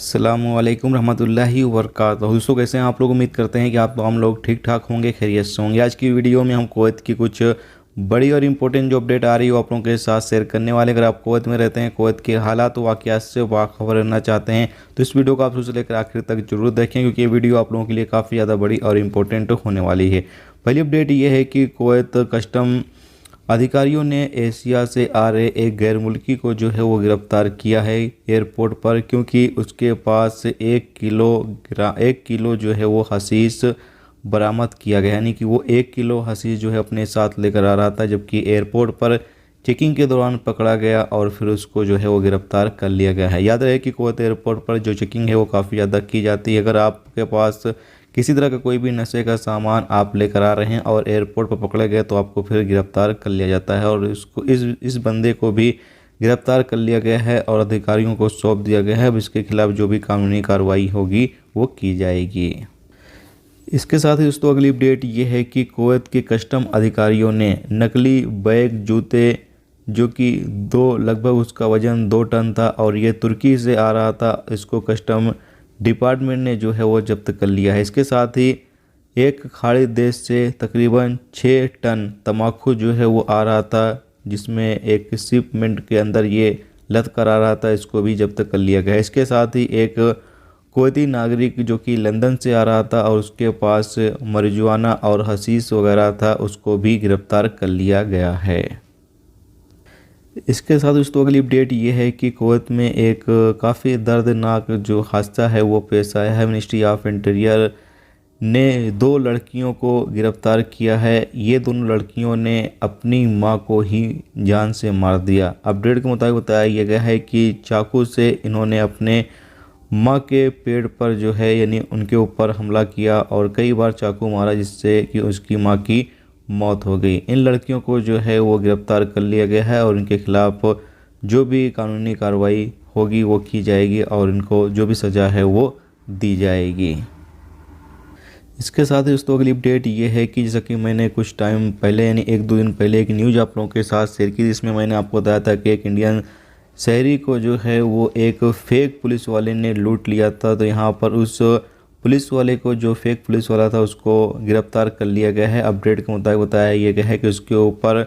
अस्सलामुअलैकुम रहमतुल्लाहि वबरकातुहू। दोस्तों कैसे हैं आप लोग। उम्मीद करते हैं कि आप हम लोग ठीक ठाक होंगे, खैरियत से होंगे। आज की वीडियो में हम कुवैत की कुछ बड़ी और इम्पोर्टेंट जो अपडेट आ रही है वो आप लोगों के साथ शेयर करने वाले। अगर आप कुवैत में रहते हैं, कुवैत के हालात वाक़यात से बाखबर रहना चाहते हैं तो इस वीडियो को आप शुरू से लेकर आखिर तक जरूर देखें, क्योंकि ये वीडियो आप लोगों के लिए काफ़ी ज़्यादा बड़ी और इम्पोर्टेंट होने वाली है। पहली अपडेट ये है कि कुवैत कस्टम अधिकारियों ने एशिया से आ रहे एक गैर मुल्की को जो है वो गिरफ्तार किया है एयरपोर्ट पर, क्योंकि उसके पास 1 किलो जो है वो हशीश बरामद किया गया। यानी कि वो 1 किलो हशीश जो है अपने साथ लेकर आ रहा था, जबकि एयरपोर्ट पर चेकिंग के दौरान पकड़ा गया और फिर उसको जो है वो गिरफ्तार कर लिया गया है। याद रहे कि कुवैत एयरपोर्ट पर जो चेकिंग है वो काफ़ी ज़्यादा की जाती है। अगर आपके पास किसी तरह का कोई भी नशे का सामान आप लेकर आ रहे हैं और एयरपोर्ट पर पकड़े गए तो आपको फिर गिरफ्तार कर लिया जाता है, और इसको इस बंदे को भी गिरफ्तार कर लिया गया है और अधिकारियों को सौंप दिया गया है। अब इसके खिलाफ जो भी कानूनी कार्रवाई होगी वो की जाएगी। इसके साथ ही दोस्तों अगली अपडेट ये है कि कुवैत के कस्टम अधिकारियों ने नकली बैग जूते, जो कि लगभग उसका वजन 2 टन था और ये तुर्की से आ रहा था, इसको कस्टम डिपार्टमेंट ने जो है वो जब्त कर लिया है। इसके साथ ही एक खाड़ी देश से तकरीबन 6 टन तम्बाकू जो है वो आ रहा था, जिसमें एक शिपमेंट के अंदर ये लद कर आ रहा था, इसको भी जब्त कर लिया गया है। इसके साथ ही एक कुवैती नागरिक जो कि लंदन से आ रहा था और उसके पास marijuana और हशीश वगैरह था, उसको भी गिरफ्तार कर लिया गया है। इसके साथ दोस्तों अगली अपडेट ये है कि कुवैत में एक काफ़ी दर्दनाक जो हादसा है वो पेश आया है। मिनिस्ट्री ऑफ इंटीरियर ने 2 लड़कियों को गिरफ्तार किया है। ये दोनों लड़कियों ने अपनी मां को ही जान से मार दिया। अपडेट के मुताबिक बताया गया है कि चाकू से इन्होंने अपने मां के पेट पर जो है यानी उनके ऊपर हमला किया और कई बार चाकू मारा, जिससे कि उसकी मां की मौत हो गई। इन लड़कियों को जो है वो गिरफ्तार कर लिया गया है और इनके खिलाफ जो भी कानूनी कार्रवाई होगी वो की जाएगी और इनको जो भी सज़ा है वो दी जाएगी। इसके साथ ही दोस्तों अगली अपडेट ये है कि जैसा कि मैंने कुछ टाइम पहले यानी 1-2 दिन पहले एक न्यूज़ आप लोगों के साथ शेयर की, जिसमें मैंने आपको बताया था कि एक इंडियन शहरी को जो है वो एक फेक पुलिस वाले ने लूट लिया था। तो यहाँ पर उस पुलिस वाले को, जो फेक पुलिस वाला था, उसको गिरफ्तार कर लिया गया है। अपडेट के मुताबिक बताया गया है कि उसके ऊपर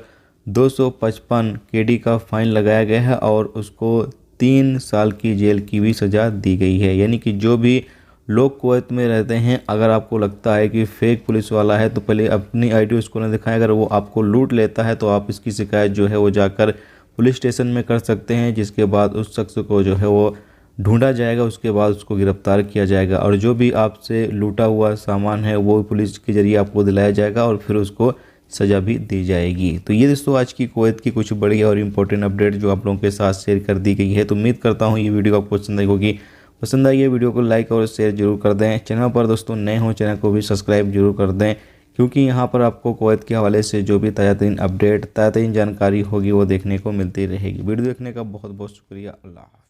255 KD का फाइन लगाया गया है और उसको 3 साल की जेल की भी सज़ा दी गई है। यानी कि जो भी लोग कुवैत में रहते हैं, अगर आपको लगता है कि फेक पुलिस वाला है तो पहले अपनी ID उसको न दिखाएं। अगर वो आपको लूट लेता है तो आप इसकी शिकायत जो है वो जाकर पुलिस स्टेशन में कर सकते हैं, जिसके बाद उस शख्स को जो है वो ढूंढा जाएगा, उसके बाद उसको गिरफ्तार किया जाएगा और जो भी आपसे लूटा हुआ सामान है वो पुलिस के जरिए आपको दिलाया जाएगा और फिर उसको सज़ा भी दी जाएगी। तो ये दोस्तों आज की कुवैत की कुछ बड़ी और इम्पोर्टेंट अपडेट जो आप लोगों के साथ शेयर कर दी गई है। तो उम्मीद करता हूँ ये वीडियो आपको पसंद आई होगी। पसंद आई है वीडियो को लाइक और शेयर जरूर कर दें। चैनल पर दोस्तों नए हो चैनल को भी सब्सक्राइब जरूर कर दें, क्योंकि यहाँ पर आपको कुवैत के हवाले से जो भी ताज़ा तरीन अपडेट, ताज़ा तरीन जानकारी होगी वो देखने को मिलती रहेगी। वीडियो देखने का बहुत बहुत शुक्रिया। अल्लाह।